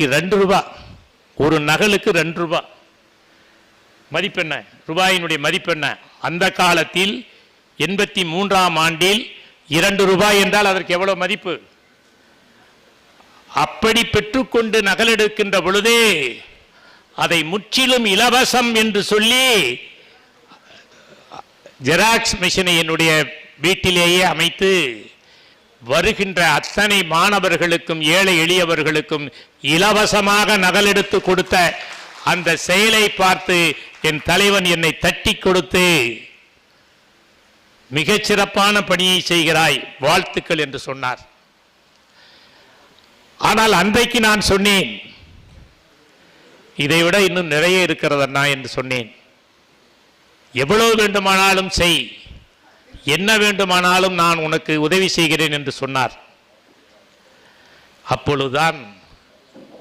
இன்றைக்கு 2 ரூபாய், ஒரு நகலுக்கு 2 ரூபாய் மதிப்பெண்ண, ரூபாயினுடைய மதிப்பெண்ண. அந்த காலத்தில் 83ஆம் ஆண்டில் 2 ரூபாய் என்றால் அதற்கு எவ்வளவு மதிப்பு? அப்படி பெற்றுக்கொண்டு நகலெடுக்கின்ற பொழுதே அதை முற்றிலும் இலவசம் என்று சொல்லி ஜெராக்ஸ் மிஷினை என்னுடைய வீட்டிலேயே அமைத்து வருகின்ற அத்தனை மாணவர்களுக்கும் ஏழை எளியவர்களுக்கும் இலவசமாக நகலெடுத்து கொடுத்த அந்த செயலை பார்த்து என் தலைவன் என்னை தட்டி கொடுத்து மிகச்சிறப்பான பணியை செய்கிறாய், வாழ்த்துக்கள் என்று சொன்னார். ஆனால் அன்றைக்கு நான் சொன்னேன், இதைவிட இன்னும் நிறைய இருக்கிறதண்ணா என்று சொன்னேன். எவ்வளவு வேண்டுமானாலும் செய், என்ன வேண்டுமானாலும் நான் உனக்கு உதவி செய்கிறேன் என்று சொன்னார். அப்பொழுதுதான்